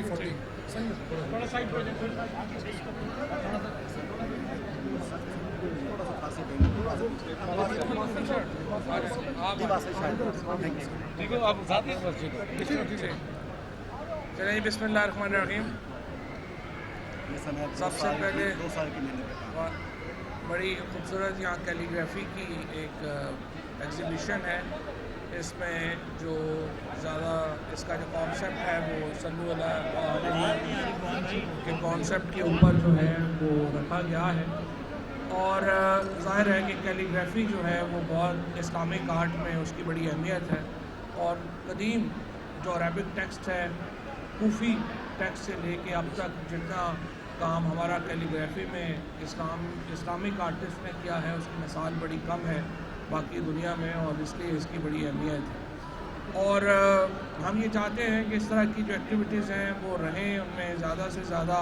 چلیے بسم اللہ الرحمن الرحیم. سب سے پہلے بڑی خوبصورت یہاں کیلیگرافی کی ایک ایگزیبیشن ہے. اس میں جو زیادہ اس کا جو کانسیپٹ ہے وہ صلو علی کے کانسیپٹ کے اوپر جو ہے وہ رکھا گیا ہے. اور ظاہر ہے کہ کیلیگرافی جو ہے وہ بہت اسلامک آرٹ میں اس کی بڑی اہمیت ہے. اور قدیم جو عربک ٹیکسٹ ہے کوفی ٹیکسٹ سے لے کے اب تک جتنا کام ہمارا کیلیگرافی میں اسلامک آرٹسٹ نے کیا ہے اس کی مثال بڑی کم ہے باقی دنیا میں, اور اس لیے اس کی بڑی اہمیت ہے. اور ہم یہ چاہتے ہیں کہ اس طرح کی جو ایکٹیویٹیز ہیں وہ رہیں, ان میں زیادہ سے زیادہ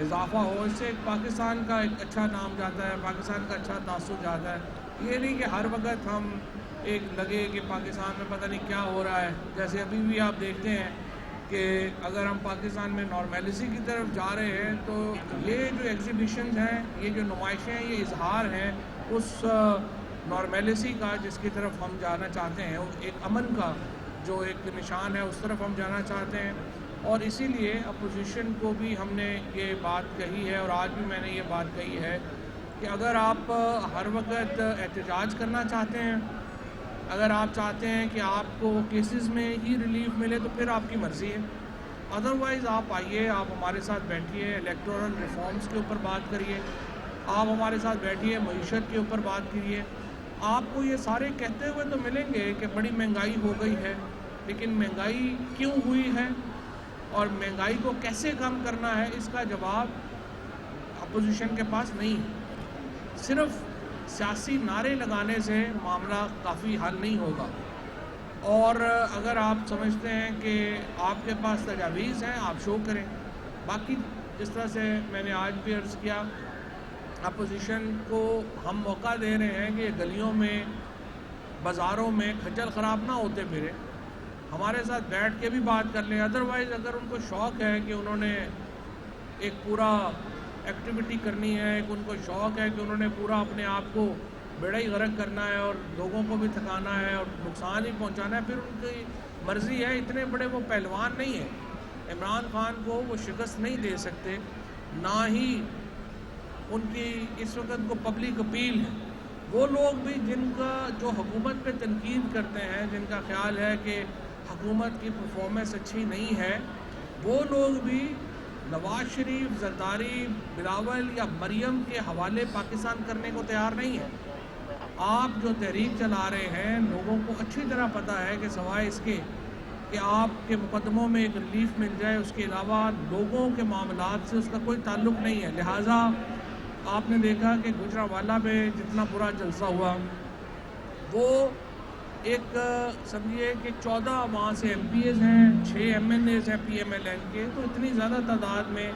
اضافہ ہو. اس سے پاکستان کا ایک اچھا نام جاتا ہے, پاکستان کا اچھا تاثر جاتا ہے. یہ نہیں کہ ہر وقت ہم ایک لگے کہ پاکستان میں پتہ نہیں کیا ہو رہا ہے. جیسے ابھی بھی آپ دیکھتے ہیں کہ اگر ہم پاکستان میں نارمیلسی کی طرف جا رہے ہیں تو یہ جو ایگزیبیشنز ہیں, یہ جو نمائشیں ہیں, یہ اظہار ہیں اس نارمیلسی کا جس کی طرف ہم جانا چاہتے ہیں, ایک امن کا جو ایک نشان ہے اس طرف ہم جانا چاہتے ہیں. اور اسی لیے اپوزیشن کو بھی ہم نے یہ بات کہی ہے, اور آج بھی میں نے یہ بات کہی ہے کہ اگر آپ ہر وقت احتجاج کرنا چاہتے ہیں, اگر آپ چاہتے ہیں کہ آپ کو کیسز میں ہی ریلیف ملے تو پھر آپ کی مرضی ہے. ادروائز آپ آئیے, آپ ہمارے ساتھ بیٹھیے, الیکٹورل ریفارمز کے اوپر بات کریے, آپ ہمارے ساتھ بیٹھیے, معیشت کے اوپر بات کریے. آپ کو یہ سارے کہتے ہوئے تو ملیں گے کہ بڑی مہنگائی ہو گئی ہے, لیکن مہنگائی کیوں ہوئی ہے اور مہنگائی کو کیسے کم کرنا ہے اس کا جواب اپوزیشن کے پاس نہیں ہے. صرف سیاسی نعرے لگانے سے معاملہ کافی حل نہیں ہوگا. اور اگر آپ سمجھتے ہیں کہ آپ کے پاس تجاویز ہیں آپ شو کریں. باقی جس طرح سے میں نے آج بھی عرض کیا, اپوزیشن کو ہم موقع دے رہے ہیں کہ گلیوں میں بازاروں میں کھجل خراب نہ ہوتے پھرے, ہمارے ساتھ بیٹھ کے بھی بات کر لیں. ادروائز اگر ان کو شوق ہے کہ انہوں نے ایک پورا ایکٹیویٹی کرنی ہے, ایک ان کو شوق ہے کہ انہوں نے پورا اپنے آپ کو بیڑا ہی غرق کرنا ہے اور لوگوں کو بھی تھکانا ہے اور نقصان ہی پہنچانا ہے, پھر ان کی مرضی ہے. اتنے بڑے وہ پہلوان نہیں ہیں, عمران خان کو وہ شکست نہیں دے سکتے, نہ ہی ان کی اس وقت کو پبلک اپیل ہے. وہ لوگ بھی جن کا جو حکومت پہ تنقید کرتے ہیں, جن کا خیال ہے کہ حکومت کی پرفارمنس اچھی نہیں ہے, وہ لوگ بھی نواز شریف, زرداری, بلاول یا مریم کے حوالے پاکستان کرنے کو تیار نہیں ہے. آپ جو تحریک چلا رہے ہیں لوگوں کو اچھی طرح پتہ ہے کہ سوائے اس کے کہ آپ کے مقدموں میں ایک ریلیف مل جائے, اس کے علاوہ لوگوں کے معاملات سے اس کا کوئی تعلق نہیں ہے. لہٰذا آپ نے دیکھا کہ گجرانوالہ میں جتنا برا جلسہ ہوا, وہ ایک سمجھیے کہ 14 وہاں سے ایم پی ایز ہیں, 6 ایم این ایز ہیں پی ایم ایل این کے, تو اتنی زیادہ تعداد میں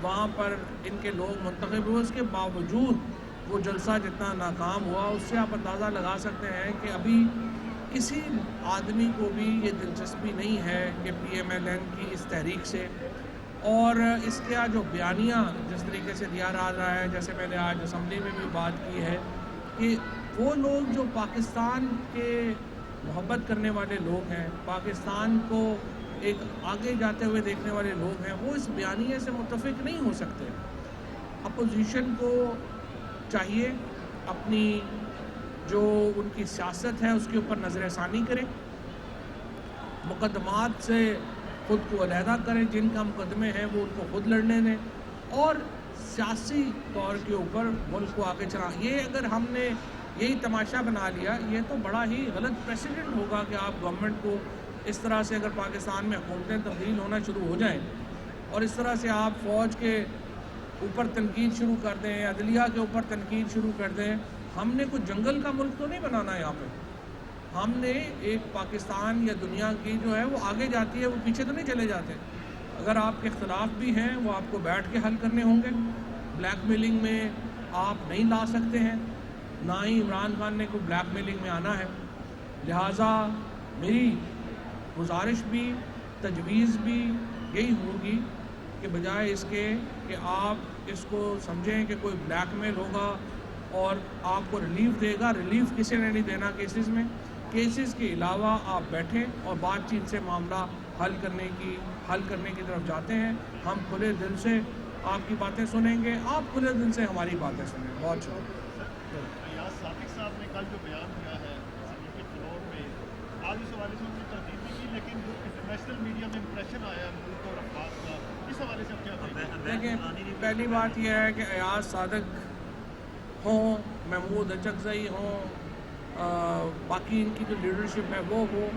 وہاں پر ان کے لوگ منتخب ہوئے. اس کے باوجود وہ جلسہ جتنا ناکام ہوا, اس سے آپ اندازہ لگا سکتے ہیں کہ ابھی کسی آدمی کو بھی یہ دلچسپی نہیں ہے کہ پی ایم ایل این کی اس تحریک سے. اور اس کا جو بیانیہ جس طریقے سے دیا جا رہا ہے, جیسے میں نے آج اسمبلی میں بھی بات کی ہے کہ وہ لوگ جو پاکستان کے محبت کرنے والے لوگ ہیں, پاکستان کو ایک آگے جاتے ہوئے دیکھنے والے لوگ ہیں, وہ اس بیانیے سے متفق نہیں ہو سکتے. اپوزیشن کو چاہیے اپنی جو ان کی سیاست ہے اس کے اوپر نظر ثانی کریں, مقدمات سے خود کو علیحدہ کریں, جن کا مقدمے ہیں وہ ان کو خود لڑنے دیں, اور سیاسی طور کے اوپر ملک کو آگے چلائیں. یہ اگر ہم نے یہی تماشا بنا لیا, یہ تو بڑا ہی غلط پریسیڈنٹ ہوگا کہ آپ گورنمنٹ کو اس طرح سے, اگر پاکستان میں حکومتیں تبدیل ہونا شروع ہو جائیں اور اس طرح سے آپ فوج کے اوپر تنقید شروع کر دیں, عدلیہ کے اوپر تنقید شروع کر دیں. ہم نے کوئی جنگل کا ملک تو نہیں بنانا یہاں پہ. ہم نے ایک پاکستان یا دنیا کی جو ہے وہ آگے جاتی ہے, وہ پیچھے تو نہیں چلے جاتے. اگر آپ کے اختلاف بھی ہیں وہ آپ کو بیٹھ کے حل کرنے ہوں گے. بلیک میلنگ میں آپ نہیں لا سکتے ہیں, نہ ہی عمران خان نے کوئی بلیک میلنگ میں آنا ہے. لہٰذا میری گزارش بھی تجویز بھی یہی ہوگی کہ بجائے اس کے کہ آپ اس کو سمجھیں کہ کوئی بلیک میل ہوگا اور آپ کو ریلیف دے گا. ریلیف کسی نے نہیں دینا کیسز میں. کیسز کے علاوہ آپ بیٹھیں اور بات چیت سے معاملہ حل کرنے کی طرف جاتے ہیں. ہم کھلے دل سے آپ کی باتیں سنیں گے, آپ کھلے دل سے ہماری باتیں سنیں. بہت شکریہ. ایاز صادق صاحب نے کل جو بیان دیا ہے اسمبلی کے فلور میں, آج اس حوالے سے ان کی تردید بھی کی, لیکن جو انٹرنیشنل میڈیا میں امپریشن آیا ملک اور افراد کا, اس حوالے سے اب کیا کہیں گے؟ دیکھیں, پہلی بات یہ ہے کہ ایاز صادق ہوں, محمود اچکزئی ہوں, باقی ان کی جو لیڈرشپ ہے وہ ہو,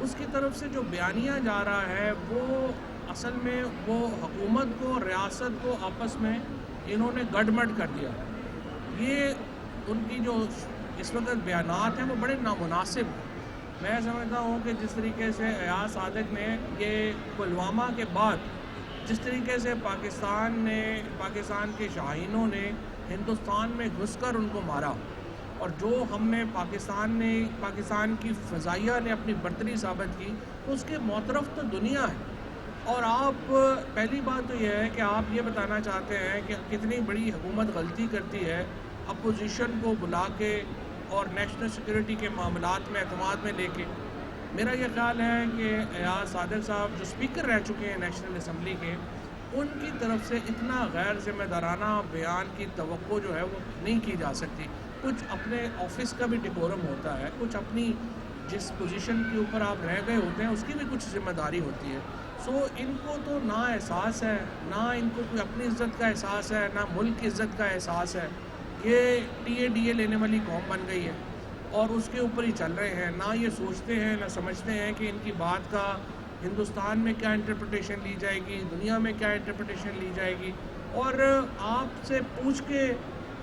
اس کی طرف سے جو بیانیہ جا رہا ہے وہ اصل میں وہ حکومت کو, ریاست کو آپس میں انہوں نے گڈمڈ کر دیا. یہ ان کی جو اس وقت بیانات ہیں وہ بڑے نامناسب ہیں. میں سمجھتا ہوں کہ جس طریقے سے ایاز صادق نے یہ پلوامہ کے بعد جس طریقے سے پاکستان کے شاہینوں نے ہندوستان میں گھس کر ان کو مارا, اور جو ہم نے پاکستان کی فضائیہ نے اپنی برتری ثابت کی, اس کے معترف تو دنیا ہے. اور آپ پہلی بات تو یہ ہے کہ آپ یہ بتانا چاہتے ہیں کہ کتنی بڑی حکومت غلطی کرتی ہے اپوزیشن کو بلا کے اور نیشنل سیکورٹی کے معاملات میں اعتماد میں لے کے. میرا یہ خیال ہے کہ ایاز صادق صاحب جو اسپیکر رہ چکے ہیں نیشنل اسمبلی کے, ان کی طرف سے اتنا غیر ذمہ دارانہ بیان کی توقع جو ہے وہ نہیں کی جا سکتی. کچھ اپنے آفس کا بھی ڈیکورم ہوتا ہے, کچھ اپنی جس پوزیشن کے اوپر آپ رہ گئے ہوتے ہیں اس کی بھی کچھ ذمہ داری ہوتی ہے. سو ان کو تو نہ احساس ہے, نہ ان کو کوئی اپنی عزت کا احساس ہے, نہ ملک کی عزت کا احساس ہے. یہ ٹی اے ڈی اے لینے والی قوم بن گئی ہے اور اس کے اوپر ہی چل رہے ہیں. نہ یہ سوچتے ہیں, نہ سمجھتے ہیں کہ ان کی بات کا ہندوستان میں کیا انٹرپریٹیشن لی جائے گی, دنیا میں کیا انٹرپریٹیشن لی جائے گی. اور آپ سے پوچھ کے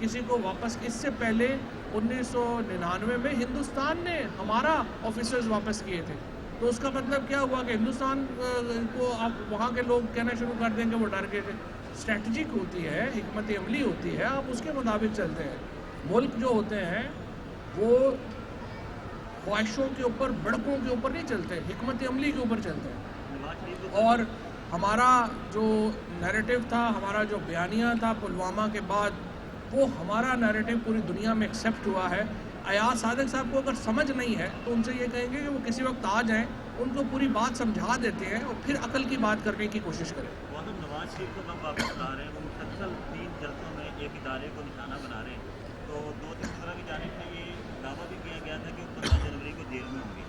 کسی کو واپس, اس سے پہلے 1999 میں ہندوستان نے ہمارا آفیسرز واپس کیے تھے, تو اس کا مطلب کیا ہوا کہ ہندوستان کو آپ وہاں کے لوگ کہنا شروع کر دیں کہ وہ ڈر گئے تھے. اسٹریٹجک ہوتی ہے, حکمت عملی ہوتی ہے, آپ اس کے مطابق چلتے ہیں. ملک جو ہوتے ہیں وہ خواہشوں کے اوپر, بڑکوں کے اوپر نہیں چلتے, حکمت عملی کے اوپر چلتے ہیں. اور ہمارا جو نیریٹو تھا, ہمارا جو بیانیہ تھا پلوامہ کے بعد, وہ ہمارا نیریٹو پوری دنیا میں ایکسیپٹ ہوا ہے. ایاز صادق صاحب کو اگر سمجھ نہیں ہے تو ان سے یہ کہیں گے کہ وہ کسی وقت آ جائیں, ان کو پوری بات سمجھا دیتے ہیں اور پھر عقل کی بات کرنے کی کوشش کریں. نواز شریف کو ہم واپس لا رہے ہیں, وہ مسلسل 3 جلسوں میں ایک ادارے کو نشانہ بنا رہے ہیں, تو 2-3 وزراء کی جانب سے یہ دعویٰ بھی کیا گیا تھا کہ وہ 15 جنوری کو جیل میں ہوں گے.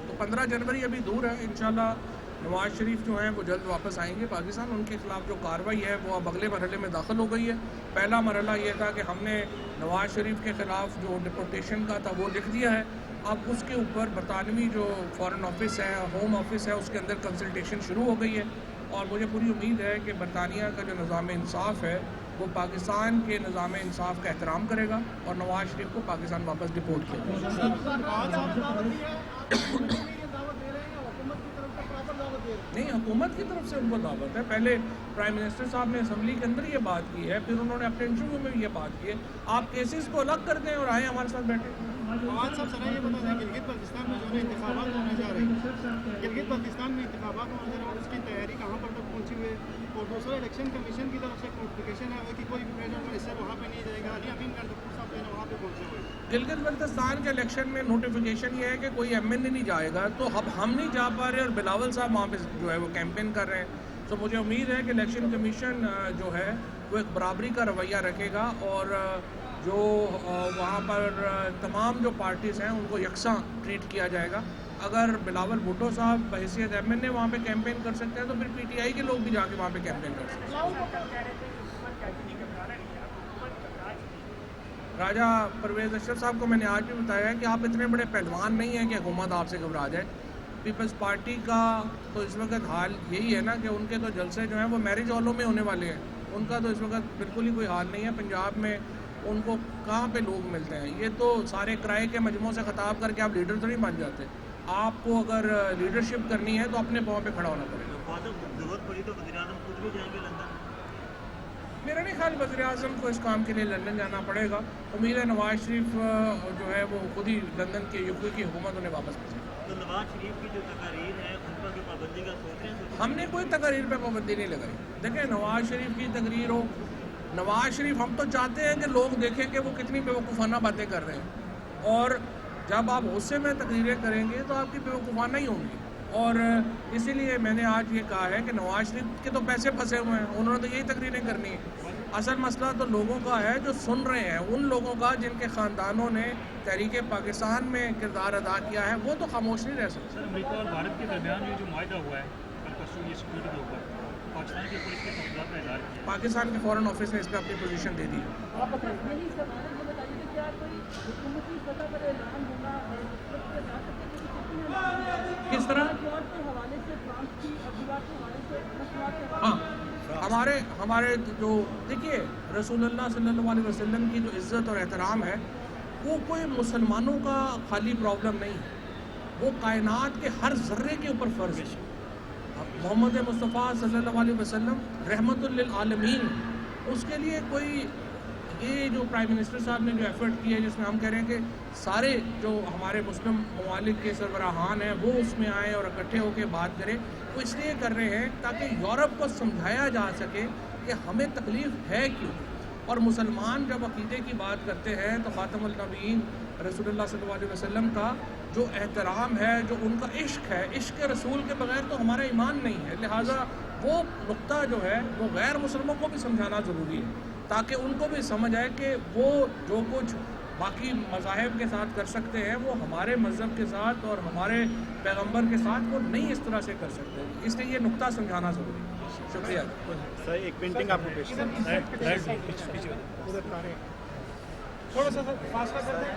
تو 15 جنوری ابھی دور ہے. انشاءاللہ نواز شریف جو ہیں وہ جلد واپس آئیں گے پاکستان. ان کے خلاف جو کارروائی ہے وہ اب اگلے مرحلے میں داخل ہو گئی ہے. پہلا مرحلہ یہ تھا کہ ہم نے نواز شریف کے خلاف جو ڈپورٹیشن کا تھا وہ لکھ دیا ہے. اب اس کے اوپر برطانوی جو فارن آفس ہے, ہوم آفس ہے, اس کے اندر کنسلٹیشن شروع ہو گئی ہے. اور مجھے پوری امید ہے کہ برطانیہ کا جو نظام انصاف ہے وہ پاکستان کے نظام انصاف کا احترام کرے گا اور نواز شریف کو پاکستان واپس ڈپورٹ کیا جائے. نہیں, حکومت کی طرف سے ان کو دعوت ہے. پہلے پرائم منسٹر صاحب نے اسمبلی کے اندر یہ بات کی ہے, پھر انہوں نے اپنے انٹرویو میں بھی یہ بات کی ہے. آپ کیسز کو الگ کر دیں اور آئیں ہمارے ساتھ بیٹھے. فواد صاحب ذرا یہ بتا دیں, گلگت بلتستان میں جو ہے انتخابات ہونے جا رہے ہیں, گلگت بلتستان میں انتخابات ہونے جا رہے ہیں اور اس کی تیاری کہاں پر تک پہنچی ہوئی ہے, اور دوسرا الیکشن کمیشن کی طرف سے نوٹیفیکیشن ہے کہ کوئی پریزیڈنٹ منسٹر وہاں پہ نہیں جائے گا. علی امین گنڈپور صاحب جو ہے وہاں پہ پہنچے ہوئے. گلگت بلتستان کے الیکشن میں نوٹیفیکیشن یہ ہے کہ کوئی ایم این اے نہیں جائے گا, تو اب ہم نہیں جا پا رہے اور بلاول صاحب وہاں پہ جو ہے وہ کیمپین کر رہے ہیں. تو مجھے امید ہے کہ الیکشن کمیشن جو ہے وہ ایک برابری کا رویہ رکھے گا اور جو وہاں پر تمام جو پارٹیز ہیں ان کو یکساں ٹریٹ کیا جائے گا. اگر بلاول بھٹو صاحب بحیثیت ایم این اے وہاں پہ کیمپین کر سکتے ہیں تو پھر پی ٹی آئی کے لوگ بھی جا کے وہاں پہ کیمپین کر سکتے ہیں. راجہ پرویز اشرف صاحب کو میں نے آج بھی بتایا کہ آپ اتنے بڑے پہلوان نہیں ہیں کہ حکومت آپ سے گھبرا جائے. پیپلز پارٹی کا تو اس وقت حال یہی ہے نا کہ ان کے تو جلسے جو ہیں وہ میرج ہالوں میں ہونے والے ہیں. ان کا تو اس وقت بالکل ہی کوئی حال نہیں ہے. پنجاب میں ان کو کہاں پہ لوگ ملتے ہیں. یہ تو سارے کرائے کے مجموعوں سے خطاب کر کے آپ لیڈر تو نہیں بن جاتے. آپ کو اگر لیڈرشپ کرنی ہے تو اپنے پاؤں پہ کھڑا ہونا پڑے گا. ضرورت پڑی تو وزیر اعظم خود بھی جائیں گے لندن. میرا نہیں خیال وزیر اعظم کو اس کام کے لیے لندن جانا پڑے گا. امید ہے نواز شریف جو ہے وہ خود ہی لندن کی یو کی حکومت انہیں واپس بھیجے گا. تو نواز شریف کی جو تقاریر ہے ان پر جو پابندی کا سوچ رہے ہیں؟ ہم نے کوئی تقریر پہ پابندی نہیں لگائی. دیکھیں نواز شریف کی تقریر ہو، نواز شریف ہم تو چاہتے ہیں کہ لوگ دیکھیں کہ وہ کتنی بیوقوفانہ باتیں کر رہے ہیں، اور جب آپ غصے میں تقریریں کریں گے تو آپ کی بیوقوفانہ ہی ہوں گی. اور اسی لیے میں نے آج یہ کہا ہے کہ نواز شریف کے تو پیسے پھنسے ہوئے ہیں، انہوں نے تو یہی تقریریں کرنی ہیں. اصل مسئلہ تو لوگوں کا ہے جو سن رہے ہیں، ان لوگوں کا جن کے خاندانوں نے تحریک پاکستان میں کردار ادا کیا ہے، وہ تو خاموش نہیں رہ سکتے. سر امریکہ اور بھارت کے درمیان یہ جو معاہدہ ہوا ہے کل پرسوں یہ سیکورٹی کے اوپر، پاکستان کی پولیس کے تفصیلات کا اظہار کیا. پاکستان کے فورن آفس نے اس پہ اپنی پوزیشن دے دی ہے. کس طرح؟ ہاں ہمارے جو دیکھیے رسول اللہ صلی اللہ علیہ وسلم کی جو عزت اور احترام ہے وہ کوئی مسلمانوں کا خالی پرابلم نہیں ہے، وہ کائنات کے ہر ذرے کے اوپر فرض ہے. محمد مصطفیٰ صلی اللہ علیہ وسلم رحمت للعالمین، اس کے لیے کوئی یہ جو پرائم منسٹر صاحب نے جو ایفرٹ کی ہے جس میں ہم کہہ رہے ہیں کہ سارے جو ہمارے مسلم ممالک کے سربراہان ہیں وہ اس میں آئیں اور اکٹھے ہو کے بات کریں، وہ اس لیے کر رہے ہیں تاکہ یورپ کو سمجھایا جا سکے کہ ہمیں تکلیف ہے کیوں. اور مسلمان جب عقیدے کی بات کرتے ہیں تو خاتم النبیین رسول اللہ صلی اللہ علیہ وسلم کا جو احترام ہے، جو ان کا عشق ہے، عشق رسول کے بغیر تو ہمارا ایمان نہیں ہے. لہٰذا وہ نقطہ جو ہے وہ غیر مسلموں کو بھی سمجھانا ضروری ہے تاکہ ان کو بھی سمجھ آئے کہ وہ جو کچھ باقی مذاہب کے ساتھ کر سکتے ہیں وہ ہمارے مذہب کے ساتھ اور ہمارے پیغمبر کے ساتھ وہ نہیں اس طرح سے کر سکتے. اس لیے یہ نقطہ سمجھانا ضروری ہے. شکریہ. سر ایک پینٹنگ آپ کو پیش تھوڑا سا فاصلہ کر دیں.